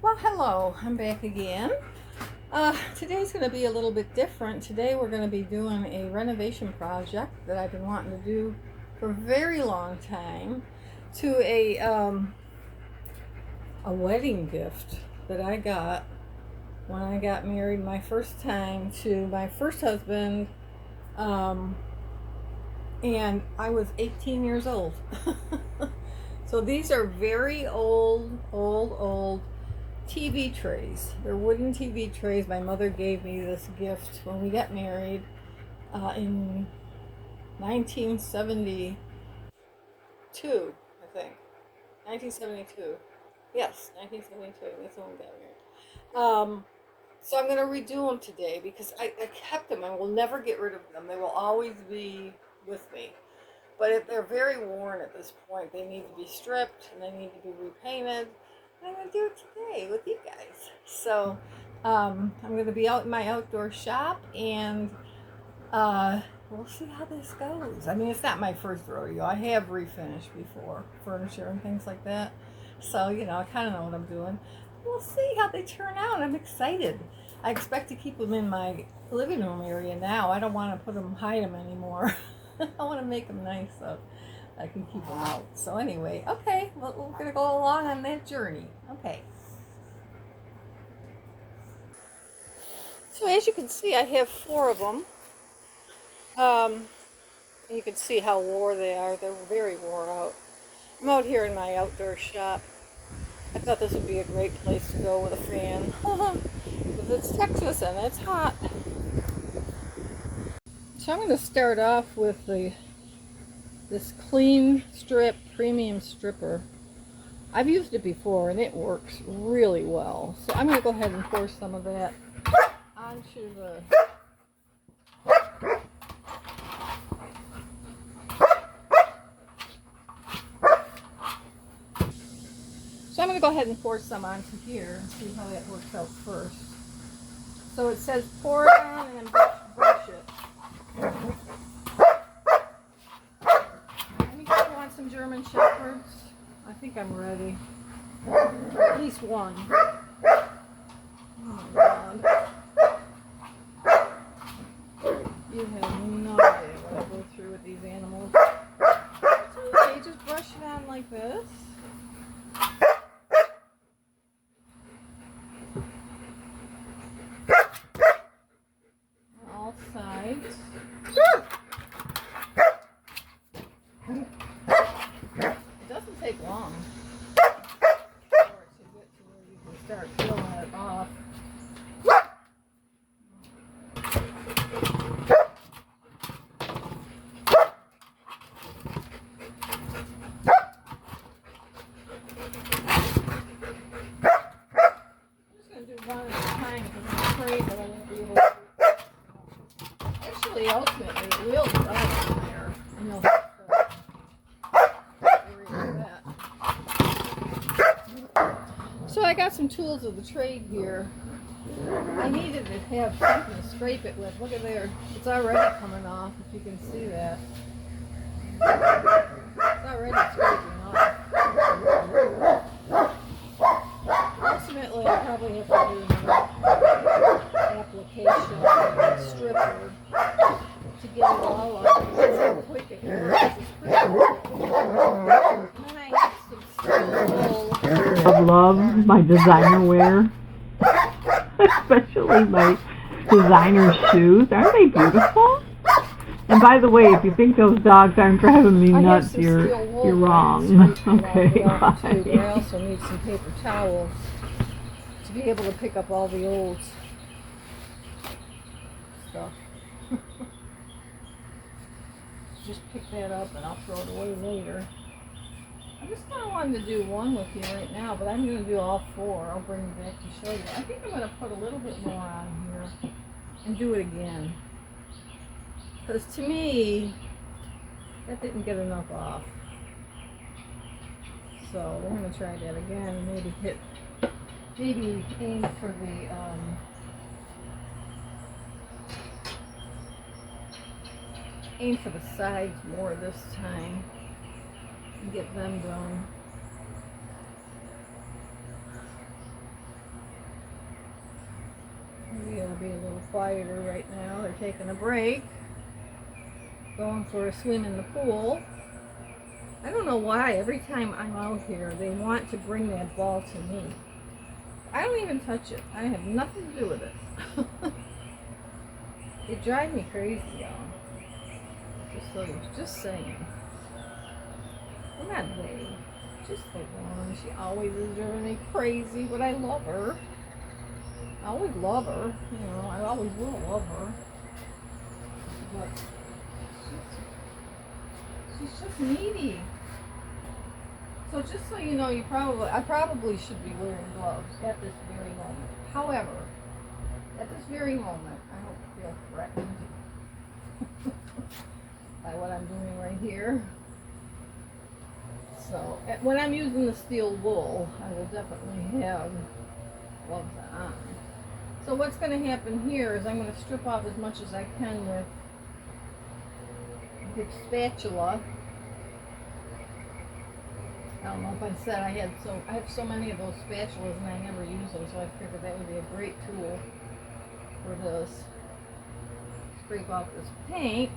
Well, hello, I'm back again. Today's going to be a little bit different. Today we're going to be doing a renovation project that I've been wanting to do for a very long time to a wedding gift that I got when I got married my first time to my first husband, and I was 18 years old. So these are very old TV trays. They're wooden TV trays. My mother gave me this gift when we got married in 1972, I think. 1972. Yes, 1972. That's when we got married. So I'm going to redo them today because I kept them. I will never get rid of them. They will always be with me. But if they're very worn at this point, they need to be stripped and they need to be repainted. And I'm going to do it today with you guys. So I'm going to be out in my outdoor shop and we'll see how this goes. I mean, it's not my first rodeo. I have refinished before furniture and things like that. So, you know, I kind of know what I'm doing. We'll see how they turn out. I'm excited. I expect to keep them in my living room area now. I don't want to hide them anymore. I want to make them nice so I can keep them out. So anyway, okay, we're going to go along on that journey. Okay. So as you can see, I have 4 of them. You can see how worn they are. They're very worn out. I'm out here in my outdoor shop. I thought this would be a great place to go with a fan. Because it's Texas and it's hot. So I'm going to start off with this clean strip premium stripper. I've used it before and it works really well. So I'm going to go ahead and pour some of that onto the onto here and see how that works out first. So it says pour it on and then brush it. Anybody want some German Shepherds? I think I'm ready. At least one. Oh my God. You have no idea what I go through with these animals. It's okay, just brush it on like this. All sides. It doesn't take long for it to get to where you can start peeling it off. I'm just going to do one at a time because I'm afraid that I won't be able to. Actually, ultimately, it will dry in there. And you'll have to worry about that. So I got some tools of the trade here. I needed to have something to scrape it with. Look at there. It's already coming off, if you can see that. It's already scraping off. Ultimately, I probably have to do another application of stripper to get it all off. That's how quick it works. It's pretty quick. And then I have some steel. I love my designer wear, especially my designer shoes. Aren't they beautiful? And by the way, if you think those dogs aren't driving me nuts, you're wrong. Okay, bye. But I also need some paper towels to be able to pick up all the old stuff. Just pick that up and I'll throw it away later. I just kind of wanted to do one with you right now, but I'm going to do all 4. I'll bring them back to show you. I think I'm going to put a little bit more on here and do it again. Because to me, that didn't get enough off. So we're going to try that again and maybe aim for the sides more this time. Get them done. be a little quieter right now. They're taking a break, going for a swim in the pool. I don't know why every time I'm out here they want to bring that ball to me. I don't even touch it. I have nothing to do with it. They drive me crazy, y'all. Just saying. Well, not they. Just the one. She always is driving me crazy, but I love her. I always love her. You know, I always will love her. But she's just needy. So just so you know, I probably should be wearing gloves at this very moment. However, at this very moment, I don't feel threatened by what I'm doing right here. So when I'm using the steel wool, I will definitely have gloves on. So what's going to happen here is I'm going to strip off as much as I can with the spatula. I don't know if I said I have so many of those spatulas and I never use them, so I figured that would be a great tool for this. Scrape off this paint.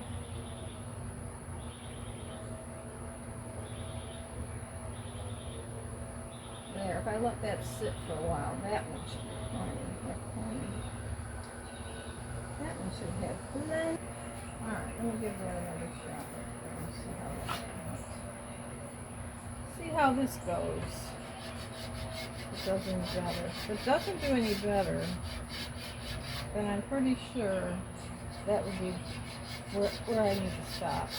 There, if I let that sit for a while, that one should have plenty. That one should have plenty. Alright, let me give that another shot. See how this goes. It doesn't better. If it doesn't do any better, then I'm pretty sure that would be where I need to stop.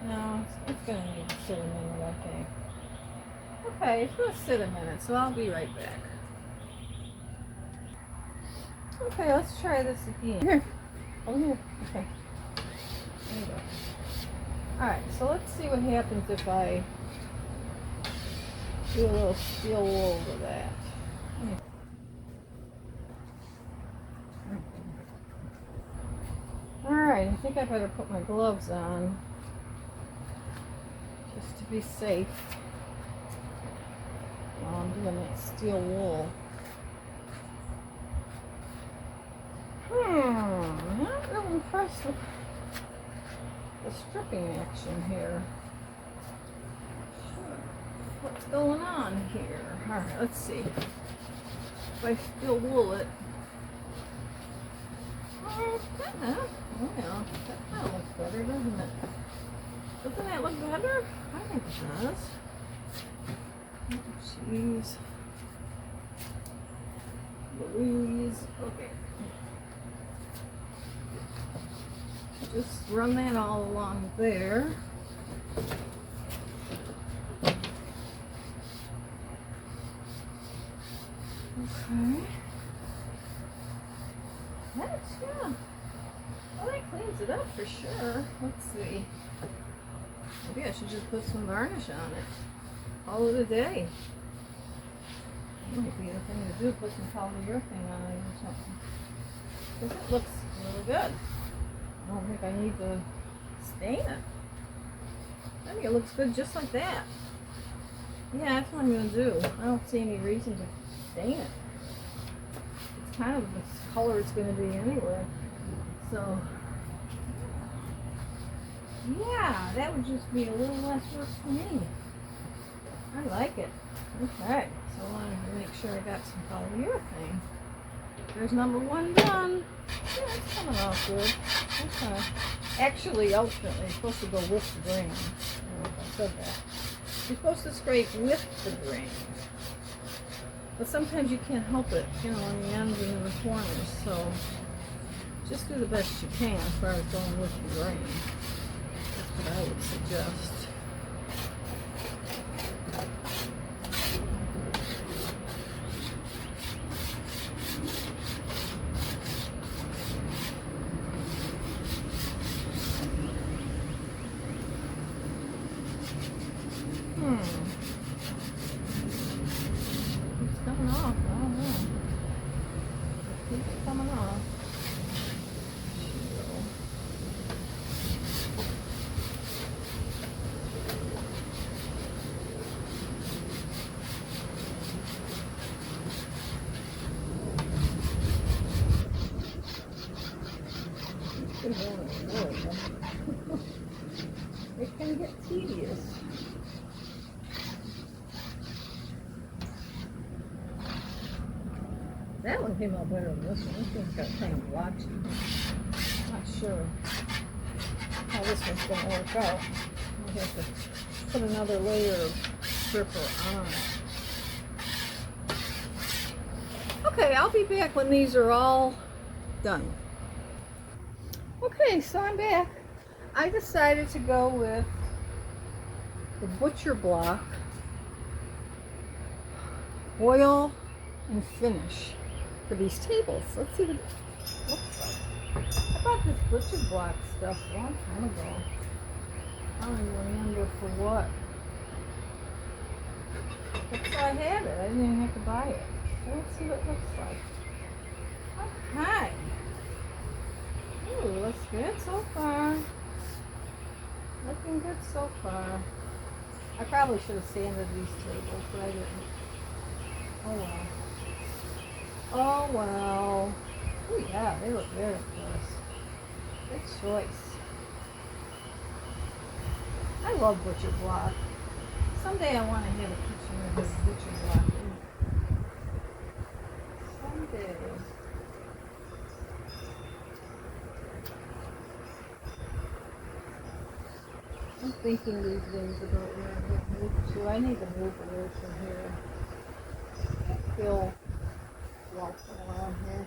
No, it's going to need to sit a minute, I think. Okay, it's going to sit a minute, so I'll be right back. Okay, let's try this again. Here. Oh, here. Okay. There you go. Alright, so let's see what happens if I do a little steel wool over that. Alright, I think I better put my gloves on just to be safe while I'm doing that steel wool. Not real impressed with the stripping action here. Sure. What's going on here? Alright, let's see. If I steel wool it. Oh, yeah, that kind of looks better, doesn't it? Doesn't that look better? I think it does. Oh, jeez. Louise. Okay. Just run that all along there. Okay. Yeah. Well, that cleans it up for sure. Let's see. Maybe I should just put some varnish on it. All of the day. That might be the thing to do, put some polyurethane on it or something. Because it looks really good. I don't think I need to stain it. I think it looks good just like that. Yeah, that's what I'm going to do. I don't see any reason to stain it. It's kind of the color it's going to be anyway. So, yeah, that would just be a little less work for me. I like it. Okay, so I wanted to make sure I got some polyurethane. There's number one done. Yeah, it's coming off good. Okay. Actually, ultimately, it's supposed to go with the grain. I don't know if I said that. You're supposed to scrape with the grain. But sometimes you can't help it, you know, on the ends and in the corners. So just do the best you can as far as going with the grain. That's what I would suggest. It's coming off. I don't know. It keeps coming off. it can get tedious. That one came out better than this one. This one's got kind of blotchy. Not sure how this one's going to work out. I have to put another layer of stripper on. Okay, I'll be back when these are all done. Okay, so I'm back. I decided to go with the butcher block oil and finish for these tables. Let's see what it looks like. I bought this butcher block stuff a long time ago. I don't even remember for what. But so I had it. I didn't even have to buy it. So let's see what it looks like. Okay. Ooh, looks good so far. Looking good so far. I probably should have sanded these tables, but I didn't. Oh well. Oh well. Oh yeah, they look very close. Good choice. I love butcher block. Someday I want to have a kitchen that has butcher block in it. Someday. I'm thinking these days about where I'm going to move to. I need to move away from here. I feel walking around here.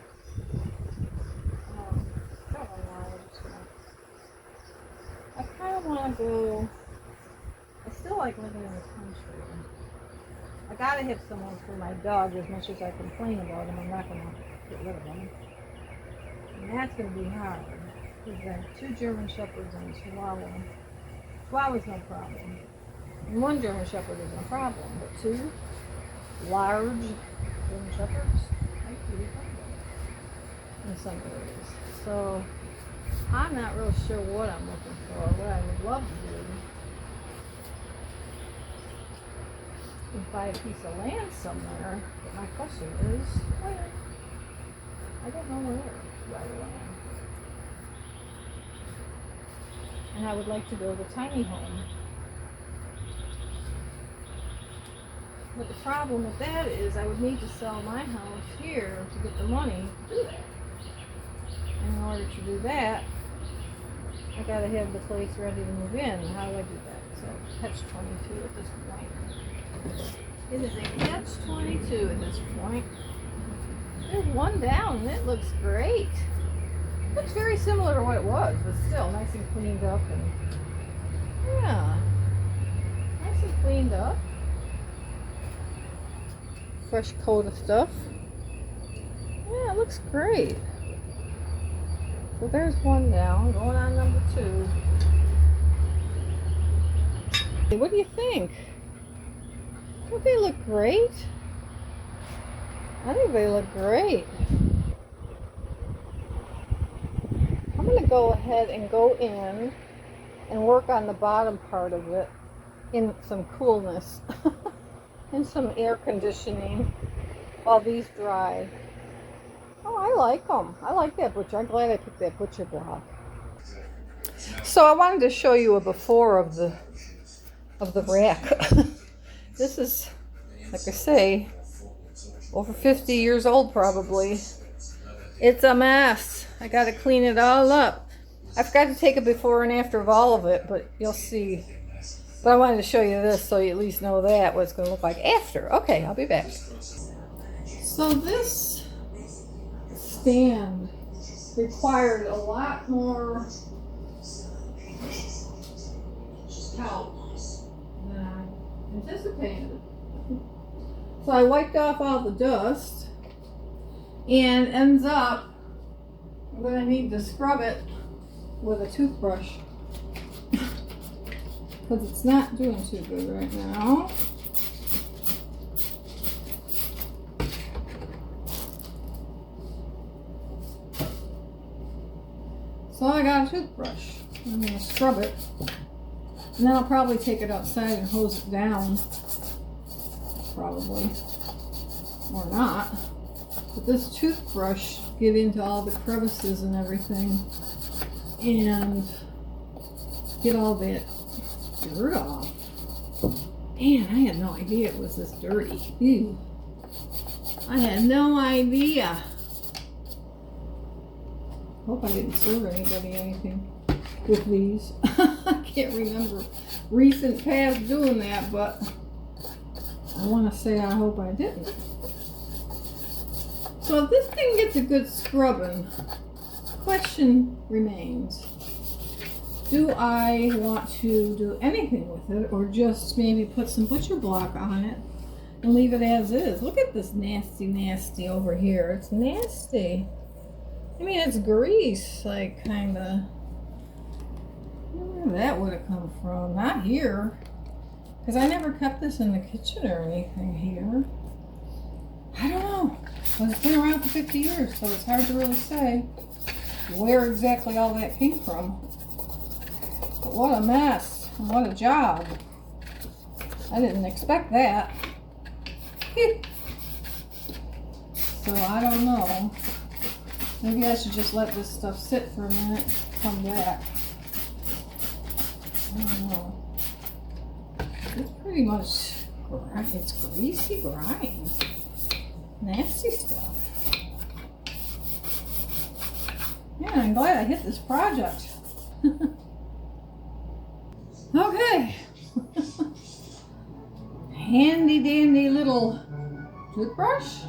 I don't know why I kind of want to go. I still like living in the country. I gotta have someone for my dog. As much as I complain about him, I'm not gonna get rid of him. And that's gonna be hard. We've got 2 German Shepherds and a Chihuahua. Chihuahua's no problem. And 1 German Shepherd is no problem, but 2 large German Shepherds might be a problem in some areas. So I'm not real sure what I'm looking for. What I would love to do is buy a piece of land somewhere. But my question is, where? I don't know where to buy land. And I would like to build a tiny home. But the problem with that is I would need to sell my house here to get the money to do that. And in order to do that, I gotta have the place ready to move in. How do I do that? So catch-22 at this point. It is a catch-22 at this point. There's one down and it looks great. Looks very similar to what it was, but still nice and cleaned up and yeah. Nice and cleaned up. Fresh coat of stuff. Yeah, it looks great. So there's one down, going on number 2. Hey, what do you think? Don't they look great? I think they look great. I'm going to go ahead and go in and work on the bottom part of it in some coolness and some air conditioning while these dry. Oh, I like them. I like that butcher. I'm glad I picked that butcher block. So I wanted to show you a before of the rack. This is, like I say, over 50 years old probably. It's a mess. I got to clean it all up. I forgot to take a before and after of all of it, but you'll see. But I wanted to show you this so you at least know that, what it's going to look like after. Okay, I'll be back. So this stand required a lot more help than I anticipated. So I wiped off all the dust and ends up I'm going to need to scrub it with a toothbrush because it's not doing too good right now. So I got a toothbrush. I'm going to scrub it. And then I'll probably take it outside and hose it down. Probably. Or not. But this toothbrush get into all the crevices and everything. And get all that dirt off. Man, I had no idea it was this dirty. Ew. I had no idea. Hope I didn't serve anybody anything with these. I can't remember recent past doing that, but I want to say I hope I didn't. So if this thing gets a good scrubbing, question remains. Do I want to do anything with it, or just maybe put some butcher block on it and leave it as is? Look at this nasty over here. It's nasty. I mean, it's grease, like, kind of. Where that would have come from? Not here. Because I never kept this in the kitchen or anything here. I don't know. Well, it's been around for 50 years, so it's hard to really say where exactly all that came from. But what a mess. And what a job. I didn't expect that. So I don't know. Maybe I should just let this stuff sit for a minute, come back. I don't know. It's pretty much, it's greasy grime. Nasty stuff. Yeah, I'm glad I hit this project. Okay. Handy dandy little toothbrush.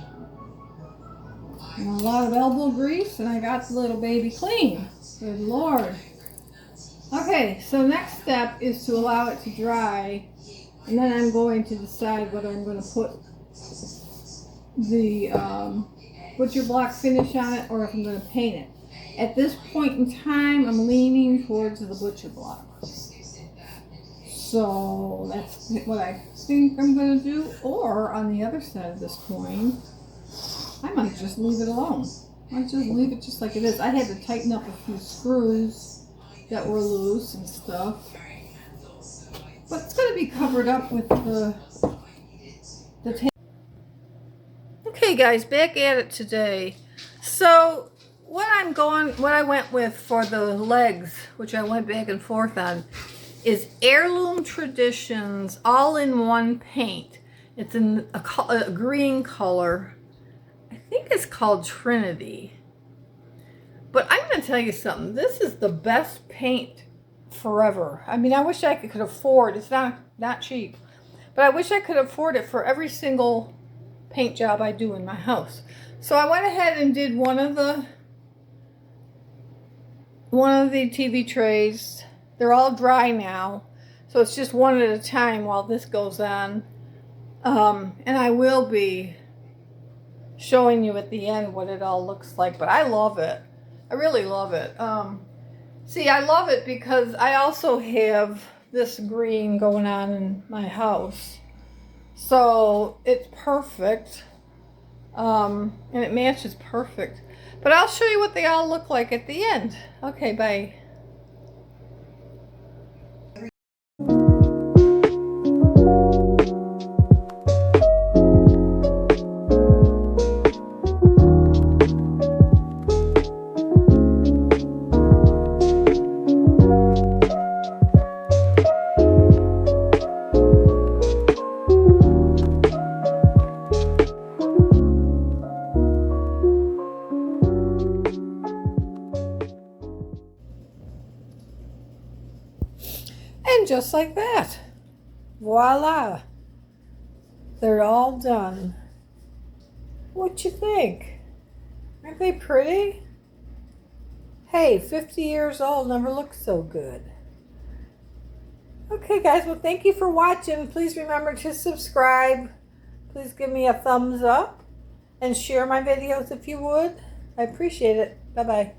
And a lot of elbow grease, and I got the little baby clean. Good Lord. Okay, so next step is to allow it to dry, and then I'm going to decide whether I'm going to put the butcher block finish on it or if I'm going to paint it. At this point in time, I'm leaning towards the butcher block. So that's what I think I'm going to do. Or on the other side of this coin, I might just leave it alone. I might just leave it just like it is. I had to tighten up a few screws that were loose and stuff. But it's going to be covered up with the tape. Okay guys, back at it today. So what I went with for the legs, which I went back and forth on, is Heirloom Traditions all-in-one paint. It's in a green color. I think it's called Trinity. But I'm going to tell you something. This is the best paint forever. I mean, I wish I could afford, it's not cheap, but I wish I could afford it for every single paint job I do in my house. So I went ahead and did one of the TV trays. They're all dry now, so it's just one at a time while this goes on. And I will be showing you at the end what it all looks like, but I love it. I really love it. See, I love it because I also have this green going on in my house. So it's perfect. And it matches perfect. But I'll show you what they all look like at the end. Okay, bye. And just like that, voila, they're all done. What you think? Aren't they pretty? Hey, 50 years old never looked so good. Okay guys, well thank you for watching. Please remember to subscribe. Please give me a thumbs up and share my videos if you would. I appreciate it. Bye-bye.